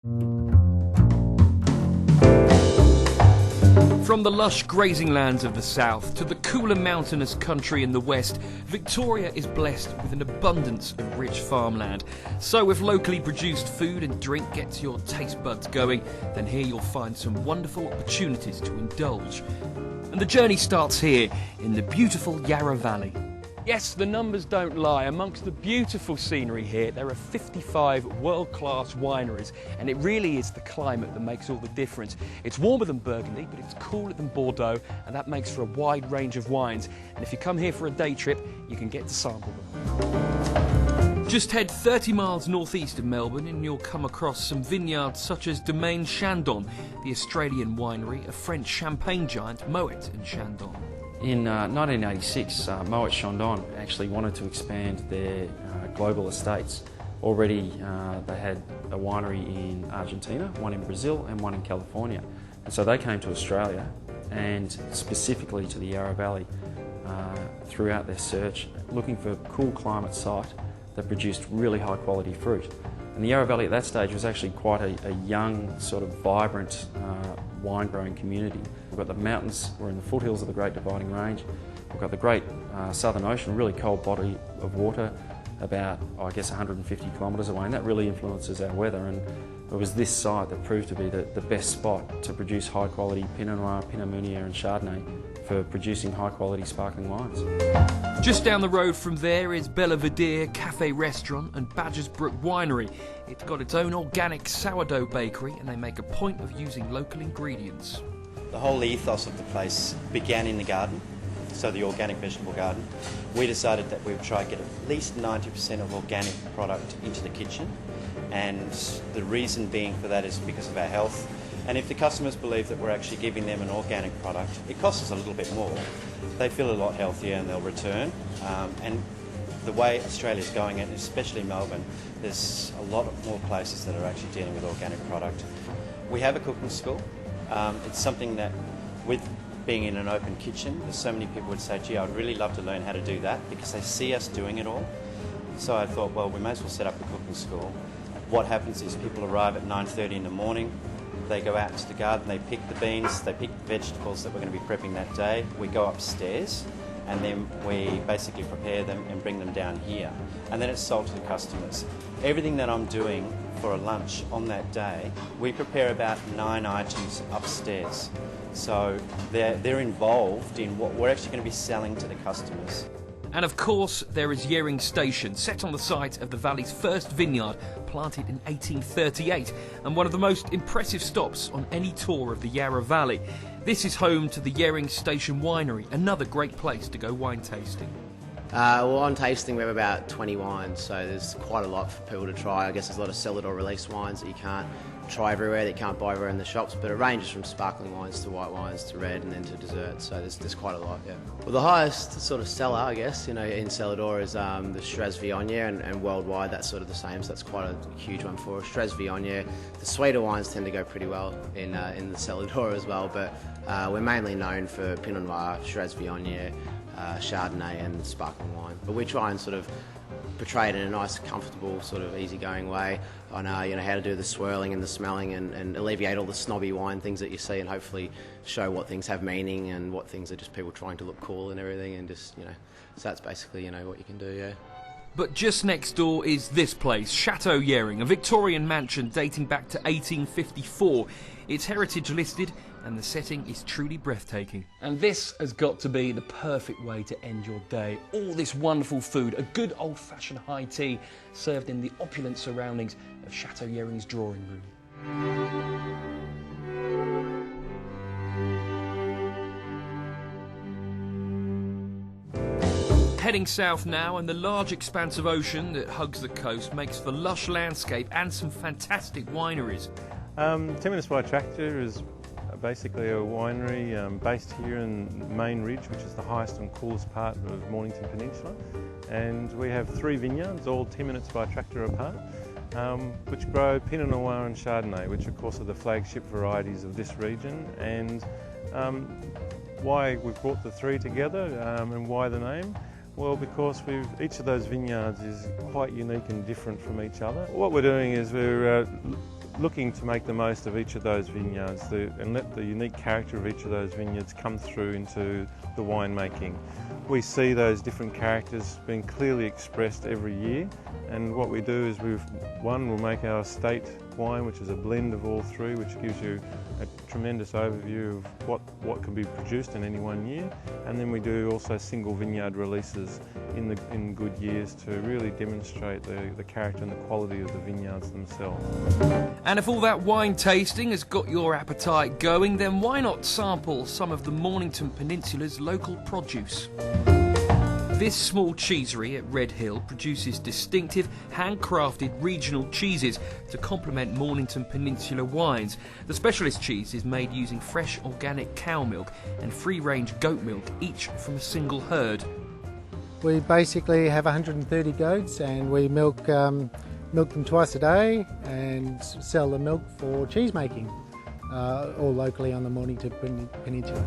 From the lush grazing lands of the south to the cooler mountainous country in the west, Victoria is blessed with an abundance of rich farmland. So if locally produced food and drink gets your taste buds going, then here you'll find some wonderful opportunities to indulge. And the journey starts here in the beautiful Yarra Valley. Yes, the numbers don't lie. Amongst the beautiful scenery here, there are 55 world-class wineries, and it really is the climate that makes all the difference. It's warmer than Burgundy, but it's cooler than Bordeaux, and that makes for a wide range of wines. And if you come here for a day trip, you can get to sample them. Just head 30 miles northeast of Melbourne and you'll come across some vineyards such as Domaine Chandon, the Australian winery of French champagne giant Moet and Chandon. In 1986, Moet Chandon actually wanted to expand their global estates. Already they had a winery in Argentina, one in Brazil and one in California. And so they came to Australia and specifically to the Yarra Valley throughout their search, looking for a cool climate site that produced really high quality fruit. And the Yarra Valley at that stage was actually quite a young, sort of vibrant wine growing community. We've got the mountains, we're in the foothills of the Great Dividing Range. We've got the great Southern Ocean, really cold body of water, about, I guess, 150 kilometres away, and that really influences our weather. And it was this site that proved to be the best spot to produce high quality Pinot Noir, Pinot Meunier and Chardonnay for producing high quality sparkling wines. Just down the road from there is Belvedere Cafe Restaurant and Badgers Brook Winery. It's got its own organic sourdough bakery and they make a point of using local ingredients. The whole ethos of the place began in the garden, so the organic vegetable garden. We decided that we would try to get at least 90% of organic product into the kitchen, and the reason being for that is because of our health. And if the customers believe that we're actually giving them an organic product, it costs us a little bit more. They feel a lot healthier and they'll return. And the way Australia's going, and especially Melbourne, there's a lot more places that are actually dealing with organic product. We have a cooking school. It's something that, with being in an open kitchen, there's so many people would say, gee, I'd really love to learn how to do that, because they see us doing it all. So I thought, well, we may as well set up a cooking school. What happens is people arrive at 9:30 in the morning, they go out into the garden, they pick the beans, they pick the vegetables that we're going to be prepping that day. We go upstairs and then we basically prepare them and bring them down here. And then it's sold to the customers. Everything that I'm doing for a lunch on that day, we prepare about 9 items upstairs. So they're involved in what we're actually going to be selling to the customers. And of course, there is Yering Station, set on the site of the valley's first vineyard, planted in 1838, and one of the most impressive stops on any tour of the Yarra Valley. This is home to the Yering Station Winery, another great place to go wine tasting. Well, on tasting we have about 20 wines, so there's quite a lot for people to try. I guess there's a lot of cellar or release wines that you can't try everywhere, that you can't buy everywhere in the shops, but it ranges from sparkling wines to white wines to red and then to dessert, so there's quite a lot, yeah. Well, the highest sort of cellar, I guess, in cellar is the Shiraz Viognier, and worldwide that's sort of the same, so that's quite a huge one for us. Shiraz Viognier. The sweeter wines tend to go pretty well in the cellar as well, but we're mainly known for Pinot Noir, Shiraz Viognier, Chardonnay and sparkling wine. But we try and sort of portray it in a nice, comfortable, sort of easygoing way on how to do the swirling and the smelling and alleviate all the snobby wine things that you see, and hopefully show what things have meaning and what things are just people trying to look cool and everything, and just, so that's basically, what you can do, yeah. But just next door is this place, Chateau Yering, a Victorian mansion dating back to 1854. It's heritage listed and the setting is truly breathtaking. And this has got to be the perfect way to end your day. All this wonderful food, a good old-fashioned high tea served in the opulent surroundings of Chateau Yering's drawing room. Heading south now, and the large expanse of ocean that hugs the coast makes for lush landscape and some fantastic wineries. 10 Minutes by Tractor is basically a winery based here in Main Ridge, which is the highest and coolest part of Mornington Peninsula. And we have 3 vineyards, all 10 minutes by tractor apart, which grow Pinot Noir and Chardonnay, which of course are the flagship varieties of this region. And why we've brought the 3 together and why the name? Well, because each of those vineyards is quite unique and different from each other. What we're doing is we're looking to make the most of each of those vineyards and let the unique character of each of those vineyards come through into the winemaking. We see those different characters being clearly expressed every year, and what we do is we'll make our estate wine, which is a blend of all three, which gives you a tremendous overview of what can be produced in any one year, and then we do also single vineyard releases in good years to really demonstrate the character and the quality of the vineyards themselves. And if all that wine tasting has got your appetite going, then why not sample some of the Mornington Peninsula's local produce? This small cheesery at Red Hill produces distinctive, handcrafted regional cheeses to complement Mornington Peninsula wines. The specialist cheese is made using fresh organic cow milk and free-range goat milk, each from a single herd. We basically have 130 goats, and we milk them twice a day and sell the milk for cheese making, all locally on the Mornington Peninsula.